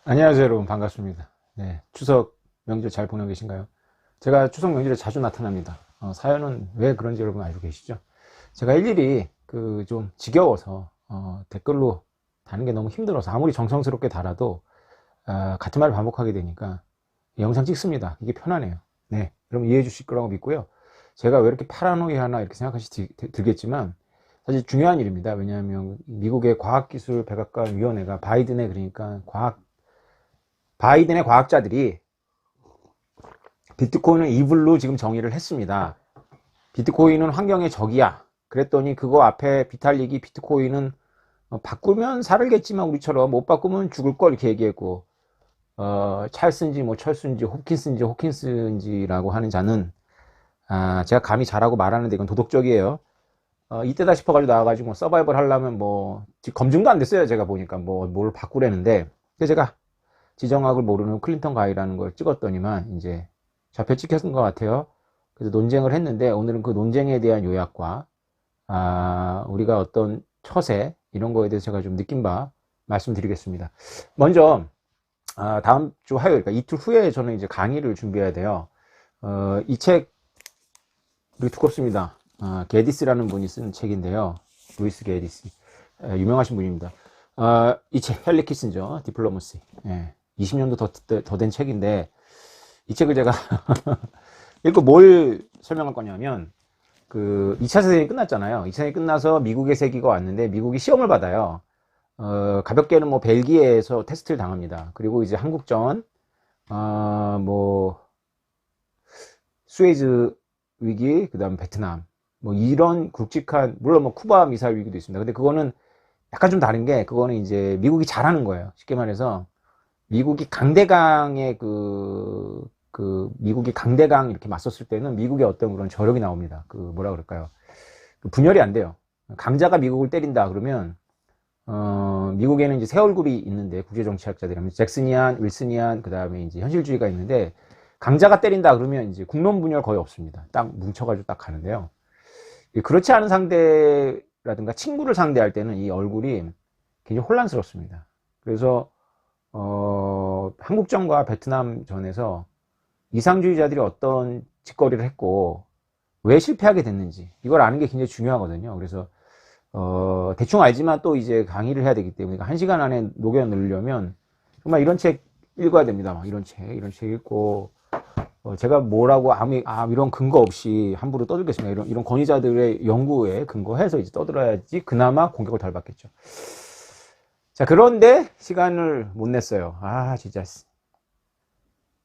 안녕하세요, 여러분. 반갑습니다. 네, 추석 명절 잘 보내고 계신가요? 제가 추석 명절에 자주 나타납니다. 사연은 왜 그런지 여러분 알고 계시죠? 제가 일일이 좀 지겨워서 댓글로 다는 게 너무 힘들어서 아무리 정성스럽게 달아도 같은 말을 반복하게 되니까 영상 찍습니다. 이게 편하네요. 네, 여러분 이해해 주실 거라고 믿고요. 제가 왜 이렇게 파라노이하나 이렇게 들겠지만 사실 중요한 일입니다. 왜냐하면 미국의 과학기술 백악관 위원회가 바이든의 과학자들이 비트코인은 이블로 지금 정의를 했습니다. 비트코인은 환경의 적이야. 그랬더니 그거 앞에 비탈릭이 비트코인은 바꾸면 살겠지만 우리처럼 못 바꾸면 죽을 걸 이렇게 얘기했고, 찰스인지 뭐 철수인지 호킨스인지라고 하는 자는 제가 감히 잘하고 말하는데 이건 도덕적이에요. 이때다 싶어가지고 나와가지고 뭐 서바이벌 하려면 뭐 검증도 안 됐어요. 제가 보니까 뭘 바꾸려는데, 그래서 제가 지정학을 모르는 클린턴 가이라는 걸 찍었더니만 이제 좌표 찍혔던 것 같아요. 그래서 논쟁을 했는데 오늘은 그 논쟁에 대한 요약과 우리가 어떤 처세 이런 거에 대해서 제가 좀 느낀 바 말씀드리겠습니다. 먼저 다음 주 화요일, 그러니까 이틀 후에 저는 이제 강의를 준비해야 돼요. 이 책이 두껍습니다. 게디스라는 분이 쓴 책인데요. 루이스 게디스, 유명하신 분입니다. 이 책, 헨리 키신저, 디플로머시. 20년도 더 된 책인데, 이 책을 제가 읽고 뭘 설명할 거냐면, 2차 세상이 끝났잖아요. 2차 세상이 끝나서 미국의 세기가 왔는데, 미국이 시험을 받아요. 가볍게는 뭐 벨기에에서 테스트를 당합니다. 그리고 이제 한국전, 수에즈 위기, 그 다음 베트남, 뭐 이런 굵직한, 물론 뭐 쿠바 미사일 위기도 있습니다. 근데 그거는 약간 좀 다른 게, 그거는 이제 미국이 잘하는 거예요. 쉽게 말해서, 미국이 강대강에 미국이 강대강 이렇게 맞섰을 때는 미국의 어떤 그런 저력이 나옵니다. 뭐라 그럴까요? 분열이 안 돼요. 강자가 미국을 때린다 그러면, 미국에는 이제 새 얼굴이 있는데, 국제정치학자들이라면, 잭슨이안, 윌슨이안, 그 다음에 이제 현실주의가 있는데, 강자가 때린다 그러면 이제 국론 분열 거의 없습니다. 딱 뭉쳐가지고 딱 가는데요. 그렇지 않은 상대라든가 친구를 상대할 때는 이 얼굴이 굉장히 혼란스럽습니다. 그래서 한국전과 베트남전에서 이상주의자들이 어떤 짓거리를 했고 왜 실패하게 됐는지 이걸 아는 게 굉장히 중요하거든요. 그래서 대충 알지만 또 이제 강의를 해야 되기 때문에 1시간 안에 녹여 넣으려면 정말 이런 책 읽어야 됩니다. 막 이런 책 읽고 제가 뭐라고 이런 근거 없이 함부로 떠들겠습니다. 이런 권위자들의 연구에 근거해서 이제 떠들어야지 그나마 공격을 덜 받겠죠. 자, 그런데 시간을 못 냈어요. 진짜.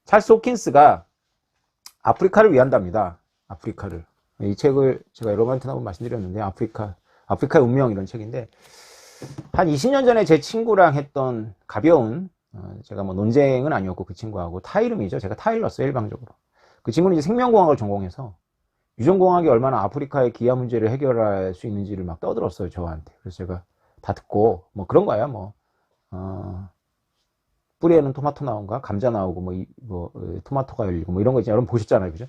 찰스 호킨스가 아프리카를 위한답니다. 아프리카를. 이 책을 제가 여러 번한테 한번 말씀드렸는데, 아프리카의 운명 이런 책인데, 한 20년 전에 제 친구랑 했던 가벼운, 제가 뭐 논쟁은 아니었고 그 친구하고 타이름이죠. 제가 타일 넣었어요, 일방적으로. 그 친구는 이제 생명공학을 전공해서, 유전공학이 얼마나 아프리카의 기아 문제를 해결할 수 있는지를 막 떠들었어요, 저한테. 그래서 제가 다 듣고 뭐 그런 거야 뭐 뿌리에는 토마토 나온가 감자 나오고 토마토가 열리고 뭐 이런 거 이제 여러분 보셨잖아요, 그죠?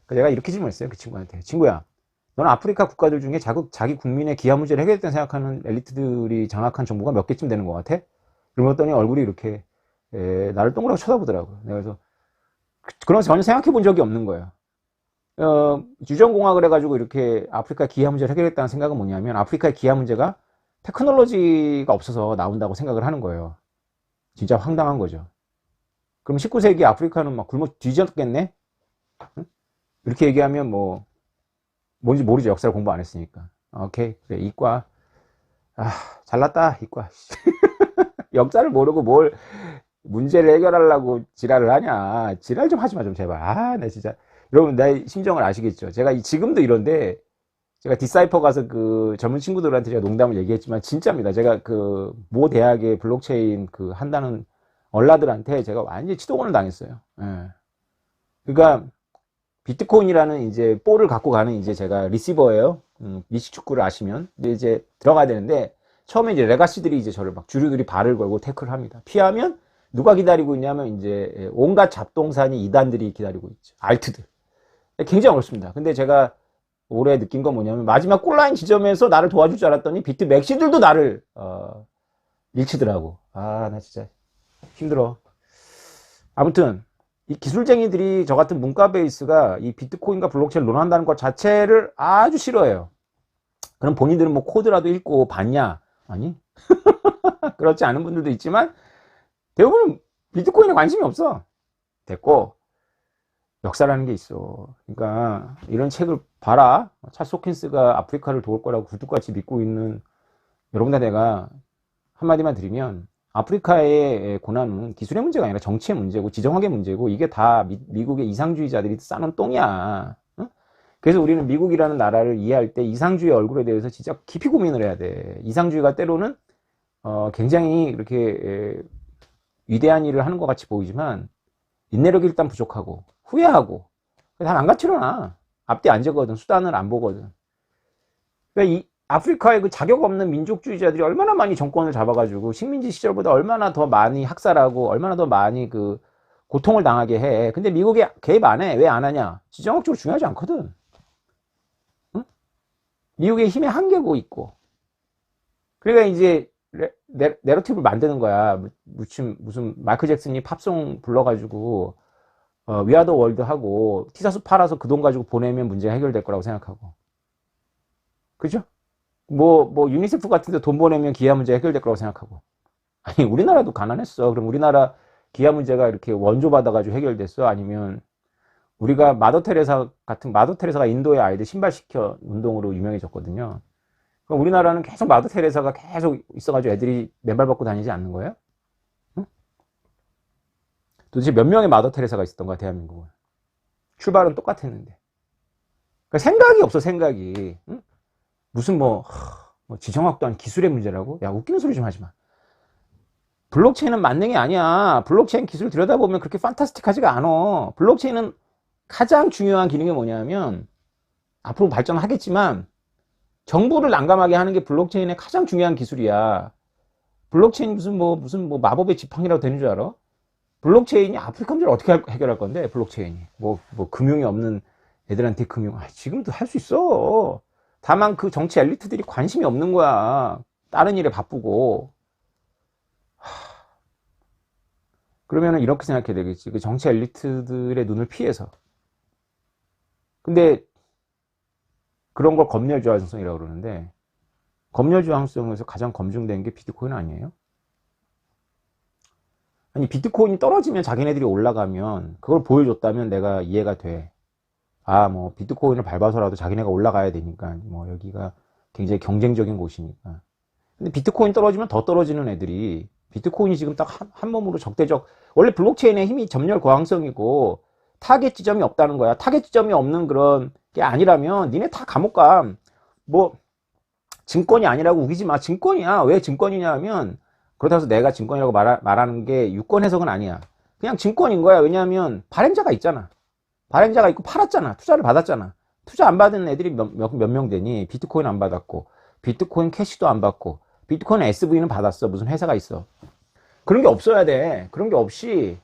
그러니까 제가 이렇게 질문했어요, 그 친구한테. 친구야, 너는 아프리카 국가들 중에 자기 국민의 기아 문제를 해결했다고 생각하는 엘리트들이 장악한 정부가 몇 개쯤 되는 것 같아? 그러더니 얼굴이 이렇게 나를 동그랗게 쳐다보더라고요. 내가 그래서 그런 거 전혀 생각해 본 적이 없는 거예요. 유전공학을 해가지고 이렇게 아프리카 기아 문제를 해결했다는 생각은 뭐냐면 아프리카의 기아 문제가 테크놀로지가 없어서 나온다고 생각을 하는 거예요. 진짜 황당한 거죠. 그럼 19세기 아프리카는 막 굶어 뒤졌겠네? 응? 이렇게 얘기하면 뭔지 모르죠. 역사를 공부 안 했으니까. 오케이, 그래, 이과. 잘났다, 이과. 역사를 모르고 뭘 문제를 해결하려고 지랄을 하냐. 지랄 좀 하지 마, 좀 제발. 나 진짜. 여러분, 내 심정을 아시겠죠? 제가 지금도 이런데, 제가 디사이퍼 가서 그 젊은 친구들한테 제가 농담을 얘기했지만 진짜입니다. 제가 모 대학의 블록체인 한다는 얼라들한테 제가 완전히 치도곤을 당했어요. 예. 그러니까 비트코인이라는 이제 볼을 갖고 가는 이제 제가 리시버예요. 미식 축구를 아시면 이제 들어가야 되는데 처음에 이제 레가시들이 이제 저를 막 주류들이 발을 걸고 태클을 합니다. 피하면 누가 기다리고 있냐면 이제 온갖 잡동사니 이단들이 기다리고 있죠. 알트들. 굉장히 어렵습니다. 근데 제가 올해 느낀 건 뭐냐면 마지막 골라인 지점에서 나를 도와줄 줄 알았더니 비트 맥시들도 나를 밀치더라고. 나 진짜 힘들어. 아무튼 이 기술쟁이들이 저 같은 문과 베이스가 이 비트코인과 블록체인을 논한다는 것 자체를 아주 싫어해요. 그럼 본인들은 뭐 코드라도 읽고 봤냐? 아니, 그렇지 않은 분들도 있지만 대부분 비트코인에 관심이 없어. 됐고, 역사라는 게 있어. 그러니까 이런 책을 봐라. 찰스 호킨스가 아프리카를 도울 거라고 굴뚝같이 믿고 있는 여러분들, 내가 한마디만 드리면 아프리카의 고난은 기술의 문제가 아니라 정치의 문제고 지정학의 문제고, 이게 다 미국의 이상주의자들이 싸는 똥이야. 응? 그래서 우리는 미국이라는 나라를 이해할 때 이상주의 얼굴에 대해서 진짜 깊이 고민을 해야 돼. 이상주의가 때로는 굉장히 이렇게 위대한 일을 하는 것 같이 보이지만 인내력이 일단 부족하고 후회하고 다 망가뜨려놔. 앞뒤 안 저거든. 수단을 안 보거든. 그러니까 이 아프리카의 그 자격 없는 민족주의자들이 얼마나 많이 정권을 잡아가지고 식민지 시절보다 얼마나 더 많이 학살하고 얼마나 더 많이 그 고통을 당하게 해. 근데 미국이 개입 안 해. 왜 안 하냐? 지정학적으로 중요하지 않거든. 응? 미국의 힘의 한계고 있고. 그러니까 이제 내러티브를 만드는 거야. 무슨 마이클 잭슨이 팝송 불러가지고 위아더 월드 하고 티셔츠 팔아서 그 돈 가지고 보내면 문제가 해결될 거라고 생각하고. 그죠? 뭐 유니세프 같은 데 돈 보내면 기아 문제 해결될 거라고 생각하고. 아니, 우리나라도 가난했어. 그럼 우리나라 기아 문제가 이렇게 원조 받아가지고 해결됐어? 아니면 우리가 마더 테레사가 인도의 아이들 신발시켜 운동으로 유명해졌거든요. 그럼 우리나라는 계속 마더 테레사가 계속 있어가지고 애들이 맨발 벗고 다니지 않는 거예요? 응? 도대체 몇 명의 마더 테레사가 있었던 거야, 대한민국은? 출발은 똑같았는데. 그러니까 생각이 없어, 생각이. 응? 무슨 뭐 지정학도 아닌 기술의 문제라고? 야, 웃기는 소리 좀 하지 마. 블록체인은 만능이 아니야. 블록체인 기술 들여다보면 그렇게 판타스틱하지가 않아. 블록체인은 가장 중요한 기능이 뭐냐면, 앞으로 발전하겠지만 정보를 난감하게 하는 게 블록체인의 가장 중요한 기술이야. 블록체인 무슨 뭐 마법의 지팡이라고 되는 줄 알아? 블록체인이 아프리카 문제를 어떻게 해결할 건데, 블록체인이. 뭐 금융이 없는 애들한테 금융. 지금도 할 수 있어. 다만 그 정치 엘리트들이 관심이 없는 거야. 다른 일에 바쁘고. 그러면은 이렇게 생각해야 되겠지. 그 정치 엘리트들의 눈을 피해서. 근데 그런 걸 검열저항성이라고 그러는데, 검열저항성에서 가장 검증된 게 비트코인 아니에요? 아니, 비트코인이 떨어지면 자기네들이 올라가면 그걸 보여줬다면 내가 이해가 돼. 뭐 비트코인을 밟아서라도 자기네가 올라가야 되니까, 뭐 여기가 굉장히 경쟁적인 곳이니까. 근데 비트코인 떨어지면 더 떨어지는 애들이, 비트코인이 지금 딱 한 몸으로 적대적, 원래 블록체인의 힘이 점멸 고항성이고 타겟 지점이 없다는 거야. 타겟 지점이 없는 그런 게 아니라면 니네 다 감옥 가. 뭐 증권이 아니라고 우기지 마. 증권이야. 왜 증권이냐 하면, 그렇다고 해서 내가 증권이라고 말하는 게 유권 해석은 아니야. 그냥 증권인 거야. 왜냐하면 발행자가 있잖아. 발행자가 있고 팔았잖아. 투자를 받았잖아. 투자 안 받은 애들이 몇 명 되니? 비트코인 안 받았고, 비트코인 캐시도 안 받고, 비트코인 SV는 받았어. 무슨 회사가 있어. 그런 게 없어야 돼. 그런 게 없이,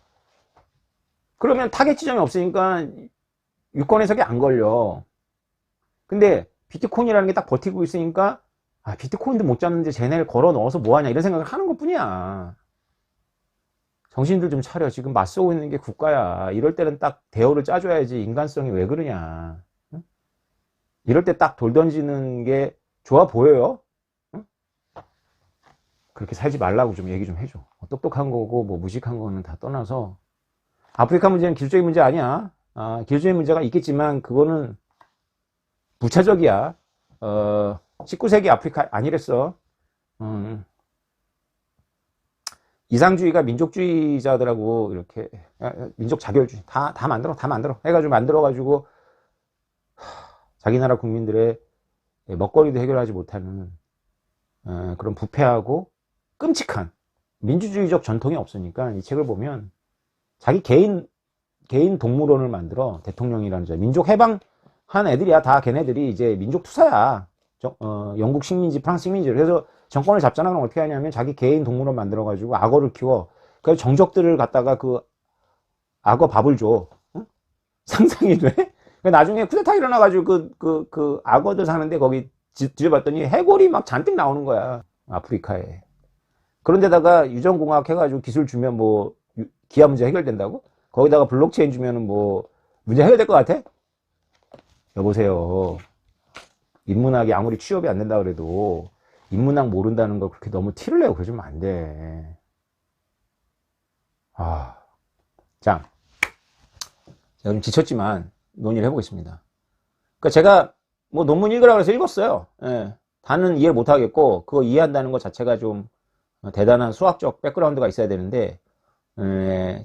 그러면 타겟 지점이 없으니까 유권 해석이 안 걸려. 근데 비트코인이라는 게 딱 버티고 있으니까, 비트코인도 못 잡는데 쟤네를 걸어 넣어서 뭐하냐, 이런 생각을 하는 것 뿐이야. 정신들 좀 차려. 지금 맞서고 있는 게 국가야. 이럴 때는 딱 대우를 짜줘야지. 인간성이 왜 그러냐. 응? 이럴 때 딱 돌 던지는 게 좋아 보여요? 응? 그렇게 살지 말라고 좀 얘기 좀 해줘. 똑똑한 거고 뭐 무식한 거는 다 떠나서, 아프리카 문제는 기술적인 문제 아니야. 기술적인 문제가 있겠지만 그거는 부차적이야. 19세기 아프리카 아니랬어. 이상주의가 민족주의자들하고 이렇게 민족 자결주의 다 만들어 해가지고 만들어가지고 자기 나라 국민들의 먹거리도 해결하지 못하는 그런 부패하고 끔찍한 민주주의적 전통이 없으니까, 이 책을 보면 자기 개인 동물원을 만들어. 대통령이라는 자, 민족 해방한 애들이야. 다 걔네들이 이제 민족 투사야. 영국 식민지, 프랑스 식민지. 그래서 정권을 잡잖아. 그럼 어떻게 하냐면 자기 개인 동물원 만들어가지고 악어를 키워. 그래서 정적들을 갖다가 그 악어 밥을 줘. 응? 상상이 돼? 나중에 쿠데타 일어나가지고 그 악어들 사는데 거기 뒤져봤더니 해골이 막 잔뜩 나오는 거야. 아프리카에. 그런데다가 유전공학 해가지고 기술 주면 뭐 기하 문제 해결된다고? 거기다가 블록체인 주면은 뭐 문제 해결될 것 같아? 여보세요. 인문학이 아무리 취업이 안 된다 그래도 인문학 모른다는 걸 그렇게 너무 티를 내고 그러시면 안 돼. 자, 제가 좀 지쳤지만 논의를 해보겠습니다. 그러니까 제가 뭐 논문 읽으라고 해서 읽었어요. 예. 다는 이해를 못 하겠고 그거 이해한다는 것 자체가 좀 대단한 수학적 백그라운드가 있어야 되는데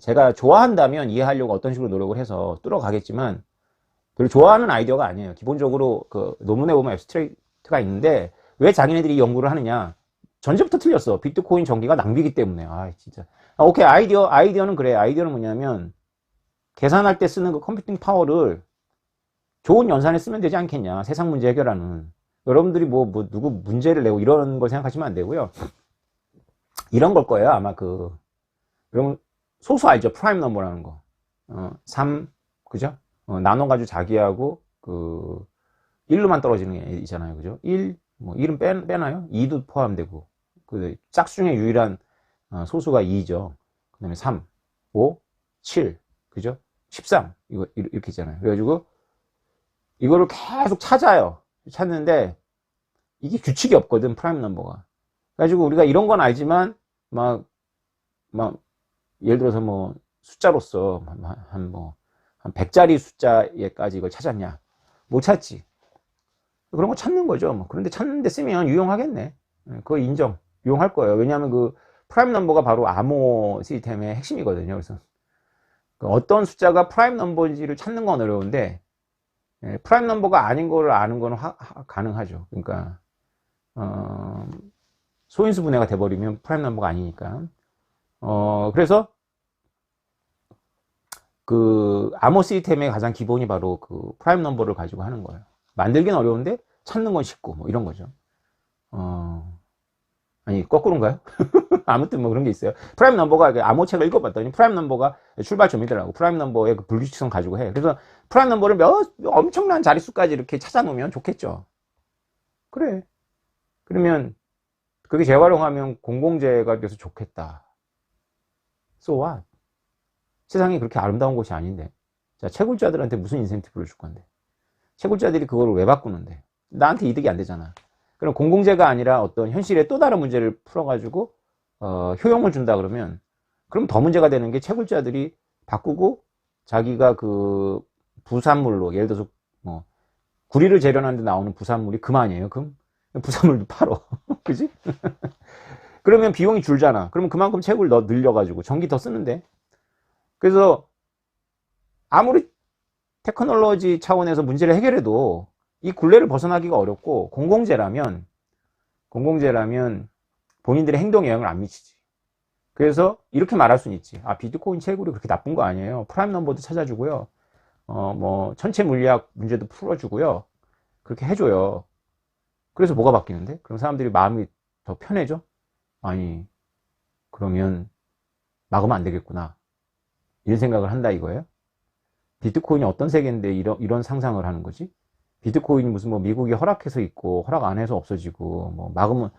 제가 좋아한다면 이해하려고 어떤 식으로 노력을 해서 뚫어가겠지만 별로 좋아하는 아이디어가 아니에요. 기본적으로 그 논문에 보면 앱스트랙트가 있는데 왜 자기네들이 연구를 하느냐? 전제부터 틀렸어. 비트코인 전기가 낭비이기 때문에. 진짜. 오케이. 아이디어는 그래. 아이디어는 뭐냐면 계산할 때 쓰는 그 컴퓨팅 파워를 좋은 연산에 쓰면 되지 않겠냐. 세상 문제 해결하는. 여러분들이 누구 문제를 내고 이런 걸 생각하시면 안 되고요. 이런 걸 거예요. 아마 여러분 소수 알죠? 프라임 넘버라는 거. 3, 그죠? 나눠가지고 자기하고 1로만 떨어지는 게 있잖아요. 그죠? 1은 빼나요? 2도 포함되고. 짝수중에 유일한 소수가 2죠. 그 다음에 3, 5, 7, 그죠? 13. 이렇게 있잖아요. 그래가지고 이거를 계속 찾아요. 찾는데 이게 규칙이 없거든, 프라임 넘버가. 그래가지고 우리가 이런 건 알지만 예를 들어서 뭐 숫자로서 한 100짜리 숫자에까지 이걸 찾았냐? 못 찾지. 그런 거 찾는 거죠. 그런데 찾는데 쓰면 유용하겠네. 그거 인정. 유용할 거예요. 왜냐하면 프라임 넘버가 바로 암호 시스템의 핵심이거든요. 그래서 어떤 숫자가 프라임 넘버인지를 찾는 건 어려운데 프라임 넘버가 아닌 거를 아는 건 가능하죠. 그러니까 소인수 분해가 돼버리면 프라임 넘버가 아니니까. 그래서 암호 시스템의 가장 기본이 바로 프라임 넘버를 가지고 하는 거예요. 만들긴 어려운데 찾는 건 쉽고 뭐 이런 거죠. 아니 거꾸로인가요? 아무튼 뭐 그런 게 있어요. 프라임 넘버가 암호 책을 읽어봤더니 프라임 넘버가 출발점이더라고. 프라임 넘버의 불규칙성 가지고 해. 그래서 프라임 넘버를 엄청난 자릿수까지 이렇게 찾아놓으면 좋겠죠. 그래. 그러면 그게 재활용하면 공공재가 돼서 좋겠다. So what? 세상이 그렇게 아름다운 곳이 아닌데. 자, 채굴자들한테 무슨 인센티브를 줄 건데. 채굴자들이 그거를 왜 바꾸는데. 나한테 이득이 안 되잖아. 그럼 공공재가 아니라 어떤 현실의 또 다른 문제를 풀어가지고 효용을 준다 그러면 그럼 더 문제가 되는 게 채굴자들이 바꾸고 자기가 부산물로 예를 들어서 구리를 재련하는데 나오는 부산물이 그만이에요. 그럼 부산물도 팔어. 그지? 그러면 비용이 줄잖아. 그러면 그만큼 채굴 늘려가지고 전기 더 쓰는데. 그래서 아무리 테크놀로지 차원에서 문제를 해결해도 이 굴레를 벗어나기가 어렵고 공공재라면 본인들의 행동에 영향을 안 미치지. 그래서 이렇게 말할 수는 있지. 비트코인 채굴이 그렇게 나쁜 거 아니에요. 프라임 넘버도 찾아주고요. 천체 물리학 문제도 풀어주고요. 그렇게 해줘요. 그래서 뭐가 바뀌는데? 그럼 사람들이 마음이 더 편해져? 아니, 그러면 막으면 안 되겠구나. 이런 생각을 한다 이거예요. 비트코인이 어떤 세계인데 이런 상상을 하는 거지? 비트코인이 무슨 미국이 허락해서 있고 허락 안 해서 없어지고 막으면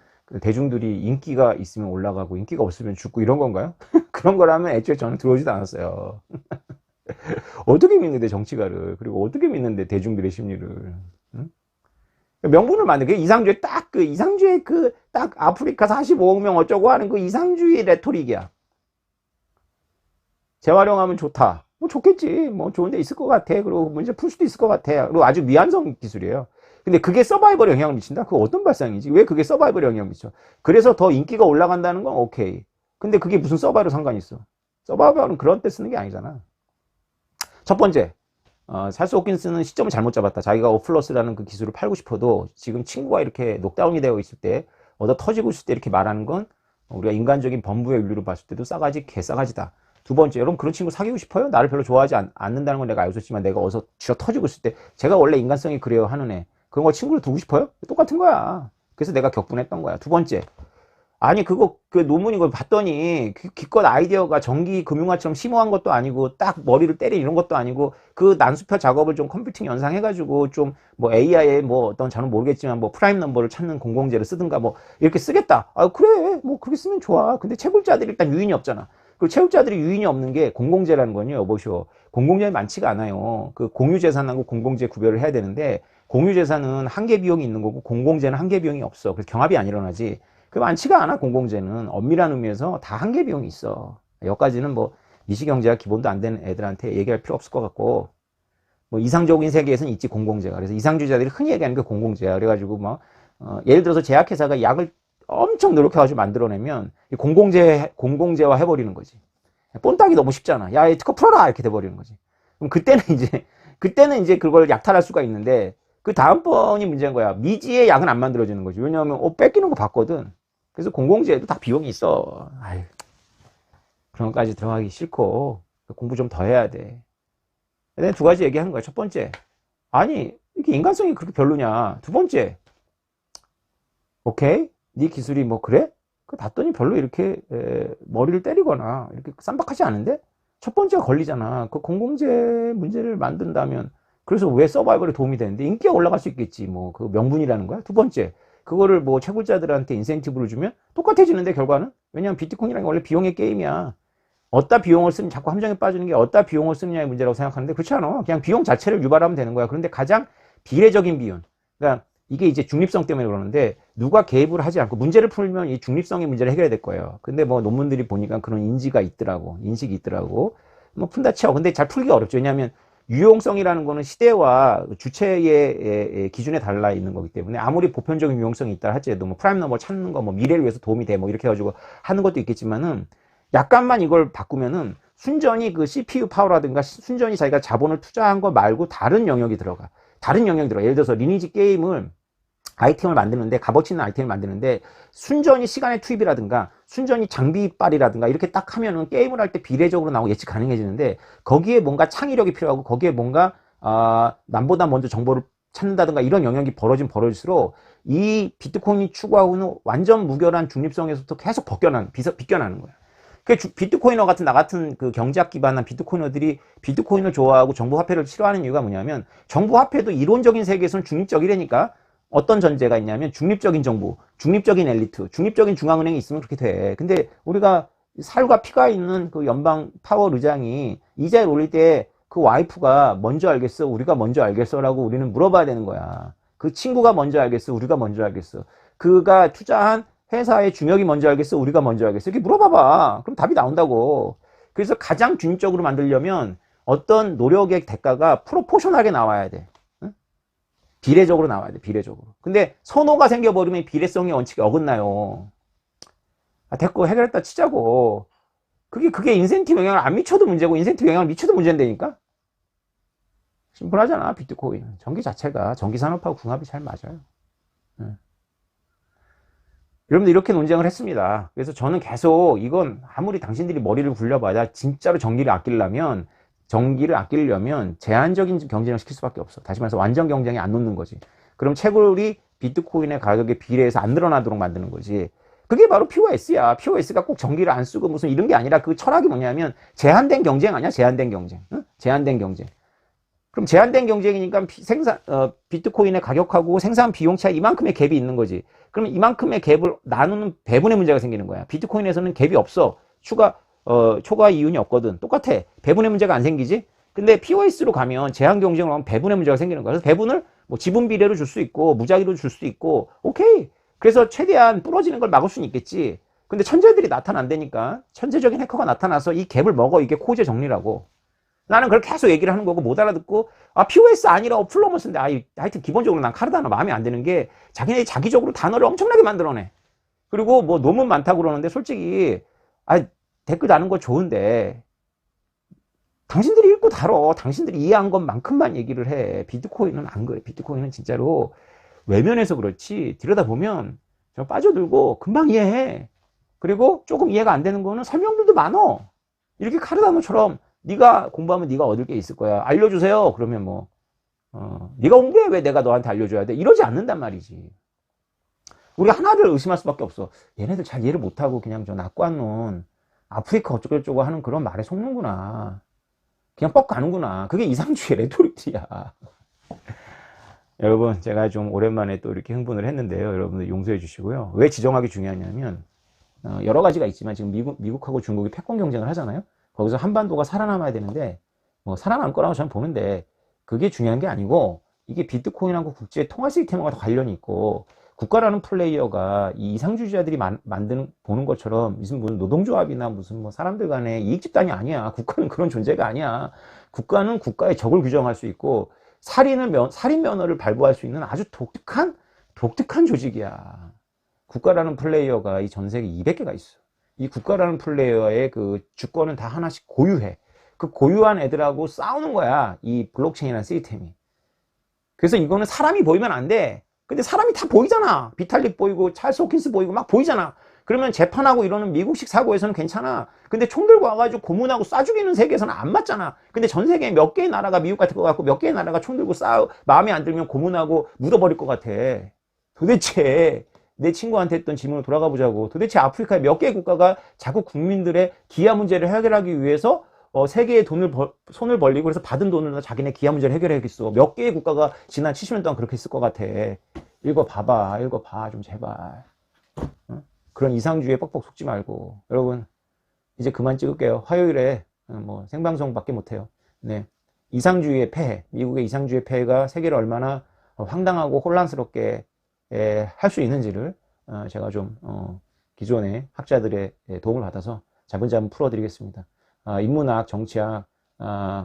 대중들이 인기가 있으면 올라가고 인기가 없으면 죽고 이런 건가요? 그런 거라면 애초에 저는 들어오지도 않았어요. 어떻게 믿는데 정치가를, 그리고 어떻게 믿는데 대중들의 심리를. 응? 명분을 만든 이상주의 이상주의 딱 아프리카 45억 명 어쩌고 하는 이상주의 레토릭이야. 재활용하면 좋다. 좋겠지. 좋은 데 있을 것 같아. 그리고 문제 풀 수도 있을 것 같아. 그리고 아주 미완성 기술이에요. 근데 그게 서바이벌에 영향을 미친다? 그거 어떤 발상이지? 왜 그게 서바이벌에 영향을 미쳐? 그래서 더 인기가 올라간다는 건 오케이. 근데 그게 무슨 서바이벌 상관이 있어? 서바이벌은 그런 때 쓰는 게 아니잖아. 첫 번째, 찰스 호킨스는 시점을 잘못 잡았다. 자기가 오플러스라는 그 기술을 팔고 싶어도 지금 친구가 이렇게 녹다운이 되어 있을 때, 얻어 터지고 있을 때 이렇게 말하는 건 우리가 인간적인 범부의 윤리로 봤을 때도 싸가지, 개싸가지다. 두 번째, 여러분 그런 친구 사귀고 싶어요? 나를 별로 좋아하지 않는다는 건 내가 알고 있었지만 내가 어서 쥐어 터지고 있을 때 제가 원래 인간성이 그래요 하는 애, 그런 거 친구를 두고 싶어요? 똑같은 거야. 그래서 내가 격분했던 거야. 두 번째, 아니 그거 그 논문 이걸 봤더니 기껏 아이디어가 전기 금융화처럼 심오한 것도 아니고 딱 머리를 때리 이런 것도 아니고 그 난수표 작업을 좀 컴퓨팅 연상해가지고 좀 뭐 AI에 뭐 어떤 저는 모르겠지만 뭐 프라임 넘버를 찾는 공공재를 쓰든가 뭐 이렇게 쓰겠다. 아 그래 뭐 그렇게 쓰면 좋아. 근데 채굴자들이 일단 유인이 없잖아. 그리고 채굴자들이 유인이 없는 게 공공재라는 건요. 여보시오. 공공재는 많지가 않아요. 그 공유재산하고 공공재 구별을 해야 되는데 공유재산은 한계 비용이 있는 거고 공공재는 한계 비용이 없어. 그래서 경합이 안 일어나지. 그 많지가 않아. 공공재는 엄밀한 의미에서 다 한계 비용이 있어. 여기까지는 뭐 미시경제가 기본도 안 된 애들한테 얘기할 필요 없을 것 같고 뭐 이상적인 세계에서는 있지 공공재가. 그래서 이상주의자들이 흔히 얘기하는 게 공공재야. 그래가지고 뭐 예를 들어서 제약회사가 약을 엄청 노력해가지고 만들어내면 공공재화 해버리는 거지. 본따기 너무 쉽잖아. 야, 이 특허 풀어라 이렇게 돼버리는 거지. 그럼 그때는 이제 그걸 약탈할 수가 있는데 그 다음번이 문제인 거야. 미지의 약은 안 만들어지는 거지. 왜냐하면 뺏기는 거 봤거든. 그래서 공공재에도 다 비용이 있어. 아유, 그런 것까지 들어가기 싫고 공부 좀 더 해야 돼. 내가 두 가지 얘기하는 거야. 첫 번째, 아니 이게 인간성이 그렇게 별로냐. 두 번째, 오케이, 네 기술이 뭐 그래? 그 봤더니 별로 이렇게 머리를 때리거나 이렇게 쌈박하지 않은데 첫 번째가 걸리잖아. 그 공공재 문제를 만든다면 그래서 왜 서바이벌에 도움이 되는데 인기가 올라갈 수 있겠지. 뭐 그 명분이라는 거야. 두 번째, 그거를 뭐 채굴자들한테 인센티브를 주면 똑같아지는데 결과는. 왜냐면 비트코인이라는 게 원래 비용의 게임이야. 어디다 비용을 쓰면 자꾸 함정에 빠지는 게 어디다 비용을 쓰느냐의 문제라고 생각하는데 그렇지 않아. 그냥 비용 자체를 유발하면 되는 거야. 그런데 가장 비례적인 비용. 그러니까 이게 이제 중립성 때문에 그러는데 누가 개입을 하지 않고 문제를 풀면 이 중립성의 문제를 해결해야 될 거예요. 근데 뭐 논문들이 보니까 그런 인식이 있더라고. 뭐 푼다 쳐. 근데 잘 풀기가 어렵죠. 왜냐하면 유용성이라는 거는 시대와 주체의 기준에 달라 있는 거기 때문에 아무리 보편적인 유용성이 있다 할지라도 뭐 프라임 넘버 찾는 거 뭐 미래를 위해서 도움이 돼 뭐 이렇게 해가지고 하는 것도 있겠지만은 약간만 이걸 바꾸면은 순전히 그 CPU 파워라든가 순전히 자기가 자본을 투자한 거 말고 다른 영역이 들어가. 예를 들어서 리니지 게임을 아이템을 만드는데 값어치 있는 아이템을 만드는데 순전히 시간의 투입이라든가 순전히 장비빨이라든가 이렇게 딱 하면은 게임을 할 때 비례적으로 나오고 예측 가능해지는데 거기에 뭔가 창의력이 필요하고 거기에 뭔가 남보다 먼저 정보를 찾는다든가 이런 영역이 벌어질수록 이 비트코인이 추구하고는 완전 무결한 중립성에서부터 계속 비껴나는 거야. 그 비트코이너 같은 나 같은 그 경제학 기반한 비트코이너들이 비트코인을 좋아하고 정보화폐를 싫어하는 이유가 뭐냐면 정보화폐도 이론적인 세계에서는 중립적이라니까. 어떤 전제가 있냐면 중립적인 정부, 중립적인 엘리트, 중립적인 중앙은행이 있으면 그렇게 돼. 근데 우리가 살과 피가 있는 그 연방 파월 의장이 이자를 올릴 때 그 와이프가 먼저 알겠어, 우리가 먼저 알겠어라고 우리는 물어봐야 되는 거야. 그 친구가 먼저 알겠어, 우리가 먼저 알겠어. 그가 투자한 회사의 중역이 먼저 알겠어, 우리가 먼저 알겠어. 이렇게 물어봐봐. 그럼 답이 나온다고. 그래서 가장 중립적으로 만들려면 어떤 노력의 대가가 프로포셔널하게 나와야 돼. 비례적으로 나와야 돼, 비례적으로. 근데 선호가 생겨버리면 비례성의 원칙에 어긋나요. 됐고, 해결했다 치자고. 그게 인센티브 영향을 안 미쳐도 문제고, 인센티브 영향을 미쳐도 문제인다니까? 심플하잖아, 비트코인. 전기 자체가, 전기산업하고 궁합이 잘 맞아요. 여러분들 이렇게 논쟁을 했습니다. 그래서 저는 계속 이건 아무리 당신들이 머리를 굴려봐야 진짜로 전기를 아끼려면 제한적인 경쟁을 시킬 수밖에 없어. 다시 말해서 완전 경쟁이 안 놓는 거지. 그럼 채굴이 비트코인의 가격에 비례해서 안 늘어나도록 만드는 거지. 그게 바로 POS야. POS가 꼭 전기를 안 쓰고 무슨 이런 게 아니라 그 철학이 뭐냐면 제한된 경쟁 아니야? 제한된 경쟁. 응? 제한된 경쟁. 그럼 제한된 경쟁이니까 비트코인의 가격하고 생산 비용 차이 이만큼의 갭이 있는 거지. 그러면 이만큼의 갭을 나누는 배분의 문제가 생기는 거야. 비트코인에서는 갭이 없어. 초과 이윤이 없거든. 똑같아. 배분의 문제가 안 생기지? 근데 POS로 가면 제한 경쟁으로 하면 배분의 문제가 생기는 거야. 그래서 배분을 뭐 지분 비례로 줄 수 있고 무작위로 줄 수 있고 오케이. 그래서 최대한 부러지는 걸 막을 수는 있겠지. 근데 천재들이 나타난다니까. 천재적인 해커가 나타나서 이 갭을 먹어. 이게 코제 정리라고. 나는 그걸 계속 얘기를 하는 거고 못 알아듣고 POS 아니라 어플러먼스인데 하여튼 기본적으로 난 카르다나 마음에 안 드는 게 자기네들이 자기적으로 단어를 엄청나게 만들어내. 그리고 뭐 논문 많다고 그러는데 솔직히 댓글 다는 거 좋은데 당신들이 읽고 다뤄. 당신들이 이해한 것만큼만 얘기를 해. 비트코인은 안 그래. 비트코인은 진짜로 외면해서 그렇지 들여다보면 좀 빠져들고 금방 이해해. 그리고 조금 이해가 안 되는 거는 설명들도 많어. 이렇게 카르다노처럼 네가 공부하면 네가 얻을 게 있을 거야. 알려주세요. 그러면 뭐 네가 공부해. 왜 내가 너한테 알려줘야 돼? 이러지 않는단 말이지. 우리 하나를 의심할 수밖에 없어. 얘네들 잘 이해를 못하고 그냥 저 낙관론 아프리카 어쩌고저쩌고 하는 그런 말에 속는구나. 그냥 뻑 가는구나. 그게 이상주의 레토릭이야. 여러분, 제가 좀 오랜만에 또 이렇게 흥분을 했는데요. 여러분들 용서해 주시고요. 왜 지정학이 중요하냐면, 여러 가지가 있지만 지금 미국하고 중국이 패권 경쟁을 하잖아요. 거기서 한반도가 살아남아야 되는데, 뭐 살아남을 거라고 저는 보는데, 그게 중요한 게 아니고, 이게 비트코인하고 국제 통화 시스템과 관련이 있고, 국가라는 플레이어가 이 이상주의자들이 만드는, 보는 것처럼 무슨 노동조합이나 무슨 뭐 사람들 간의 이익 집단이 아니야. 국가는 그런 존재가 아니야. 국가는 국가의 적을 규정할 수 있고, 살인 면허를 발부할 수 있는 아주 독특한 조직이야. 국가라는 플레이어가 이 전 세계 200개가 있어. 이 국가라는 플레이어의 그 주권은 다 하나씩 고유해. 그 고유한 애들하고 싸우는 거야. 이 블록체인이라는 시스템이. 그래서 이거는 사람이 보이면 안 돼. 근데 사람이 다 보이잖아. 비탈릭 보이고 찰스 호킨스 보이고 막 보이잖아. 그러면 재판하고 이러는 미국식 사고에서는 괜찮아. 근데 총 들고 와가지고 고문하고 쏴 죽이는 세계에서는 안 맞잖아. 근데 전 세계에 몇 개의 나라가 미국 같은 거 같고 몇 개의 나라가 총 들고 마음에 안 들면 고문하고 묻어버릴 것 같아. 도대체 내 친구한테 했던 질문을 돌아가 보자고. 도대체 아프리카의 몇 개의 국가가 자국 국민들의 기아 문제를 해결하기 위해서 세계의 손을 벌리고 그래서 받은 돈으로 자기네 기아 문제를 해결해야겠어. 몇 개의 국가가 지난 70년 동안 그렇게 했을 것 같아. 읽어봐 좀 제발. 어? 그런 이상주의에 뻑뻑 속지 말고. 여러분 이제 그만 찍을게요. 화요일에 뭐 생방송밖에 못해요. 네, 이상주의의 폐해, 미국의 이상주의의 폐해가 세계를 얼마나 황당하고 혼란스럽게 할 수 있는지를 제가 좀 기존의 학자들의 도움을 받아서 자문자문 풀어드리겠습니다. 인문학, 정치학,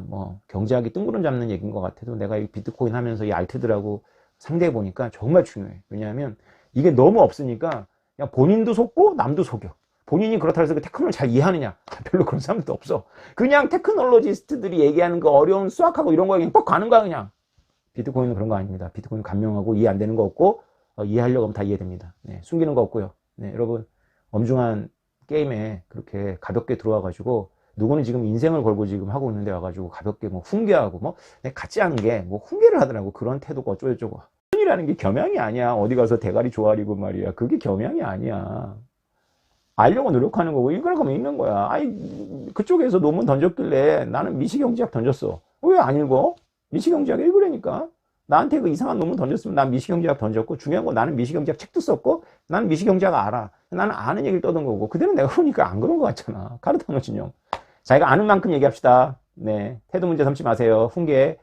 뭐 경제학이 뜬구름 잡는 얘기인 것 같아도 내가 이 비트코인 하면서 이 알트들하고 상대해 보니까 정말 중요해. 왜냐하면 이게 너무 없으니까 그냥 본인도 속고 남도 속여. 본인이 그렇다고 해서 그 테크놀로지 잘 이해하느냐? 별로 그런 사람들도 없어. 그냥 테크놀로지스트들이 얘기하는 그 어려운 수학하고 이런 거에 그냥 뻑 가는 거야 그냥. 비트코인은 그런 거 아닙니다. 비트코인 간명하고 이해 안 되는 거 없고 이해하려고 하면 다 이해됩니다. 네, 숨기는 거 없고요. 네, 여러분 엄중한 게임에 그렇게 가볍게 들어와가지고 누구는 지금 인생을 걸고 지금 하고 있는데 와가지고 가볍게 뭐 훈계하고 뭐 같이 하는 게 뭐 훈계를 하더라고. 그런 태도가 어쩌고저쩌고. 이라는 게 겸양이 아니야. 어디 가서 대가리 조아리고 말이야. 그게 겸양이 아니야. 알려고 노력하는 거고 읽으라고 하면 읽는 거야. 아니 그쪽에서 논문 던졌길래 나는 미시경제학 던졌어. 왜 안 읽어? 미시경제학 읽으라니까. 나한테 그 이상한 논문 던졌으면 난 미시경제학 던졌고 중요한 건 나는 미시경제학 책도 썼고 나는 미시경제학 알아. 나는 아는 얘기를 떠든 거고 그대로 내가 보니까 안 그런 거 같잖아. 카르타노 진영. 자기가 아는 만큼 얘기합시다. 네, 태도 문제 삼지 마세요. 훈계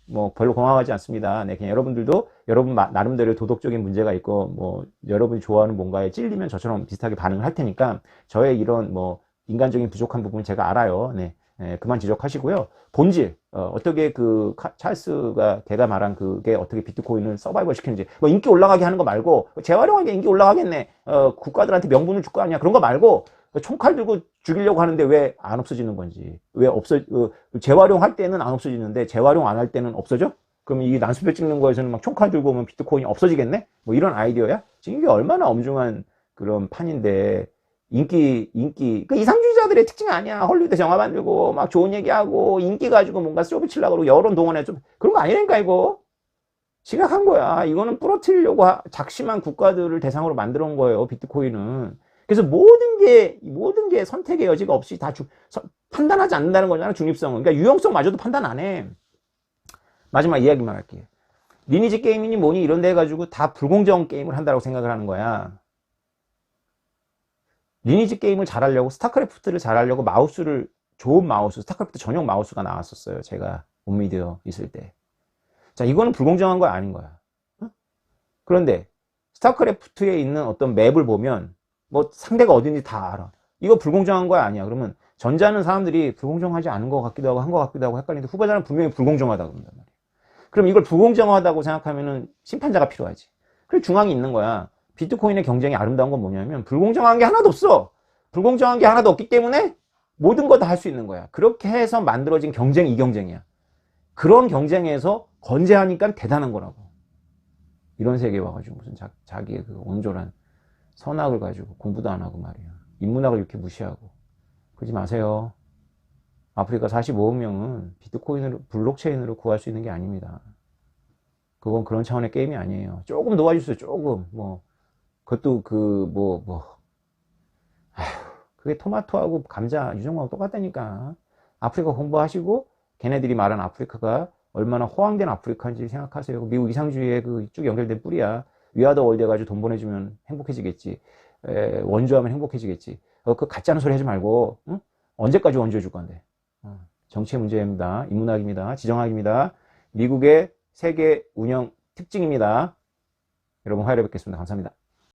뭐 별로 공허하지 않습니다. 네, 그냥 여러분들도 여러분 나름대로 도덕적인 문제가 있고 뭐 여러분이 좋아하는 뭔가에 찔리면 저처럼 비슷하게 반응을 할 테니까 저의 이런 뭐 인간적인 부족한 부분 제가 알아요. 네, 그만 지적하시고요. 본질 어떻게 그 찰스가 걔가 말한 그게 어떻게 비트코인을 서바이벌 시키는지 뭐 인기 올라가게 하는 거 말고 재활용하게 인기 올라가겠네. 국가들한테 명분을 줄 거 아니야. 그런 거 말고 총칼 들고 죽이려고 하는데 왜 안 없어지는 건지. 왜 재활용할 때는 안 없어지는데 재활용 안 할 때는 없어져? 그럼 이 난수표 찍는 거에서는 막 총칼 들고 오면 비트코인이 없어지겠네? 뭐 이런 아이디어야? 지금 이게 얼마나 엄중한 그런 판인데 그 이상주의자들의 특징이 아니야. 헐리우드 영화 만들고 막 좋은 얘기하고 인기 가지고 뭔가 쇼비치려고 그러고 여론 동원해 좀 그런 거 아니라니까 이거. 심각한 거야. 이거는 부러뜨리려고 작심한 국가들을 대상으로 만들어 온 거예요. 비트코인은. 그래서 모든 게 선택의 여지가 없이 다 판단하지 않는다는 거잖아, 중립성은. 그러니까 유용성마저도 판단 안 해. 마지막 이야기만 할게. 리니지 게임이니 뭐니 이런 데 해가지고 다 불공정 게임을 한다고 생각을 하는 거야. 리니지 게임을 잘하려고, 스타크래프트를 잘하려고 좋은 마우스, 스타크래프트 전용 마우스가 나왔었어요. 제가 온미디어 있을 때. 자, 이거는 불공정한 거 아닌 거야. 그런데 스타크래프트에 있는 어떤 맵을 보면 뭐 상대가 어딘지 다 알아. 이거 불공정한 거야 아니야. 그러면 전자는 사람들이 불공정하지 않은 것 같기도 하고 한 것 같기도 하고 헷갈리는데 후보자는 분명히 불공정하다고 그런단 말이야. 그럼 이걸 불공정하다고 생각하면은 심판자가 필요하지. 그래 중앙이 있는 거야. 비트코인의 경쟁이 아름다운 건 뭐냐면 불공정한 게 하나도 없어. 불공정한 게 하나도 없기 때문에 모든 거 다 할 수 있는 거야. 그렇게 해서 만들어진 경쟁이 이 경쟁이야. 그런 경쟁에서 건재하니까 대단한 거라고. 이런 세계에 와가지고 무슨 자기의 그 온졸한 선악을 가지고 공부도 안 하고 말이야. 인문학을 이렇게 무시하고. 그러지 마세요. 아프리카 45억 명은 비트코인으로, 블록체인으로 구할 수 있는 게 아닙니다. 그건 그런 차원의 게임이 아니에요. 조금 도와주세요. 조금. 뭐, 그것도 그게 토마토하고 감자 유전하고 똑같다니까. 아프리카 공부하시고 걔네들이 말하는 아프리카가 얼마나 호황된 아프리카인지 생각하세요. 미국 이상주의에 그 쭉 연결된 뿌리야. 위아더 월드 해가지고 돈 보내주면 행복해지겠지. 원조하면 행복해지겠지. 그 가짜는 소리 하지 말고, 응? 언제까지 원조해 줄 건데. 정치의 문제입니다. 인문학입니다. 지정학입니다. 미국의 세계 운영 특징입니다. 여러분 화요일에 뵙겠습니다. 감사합니다.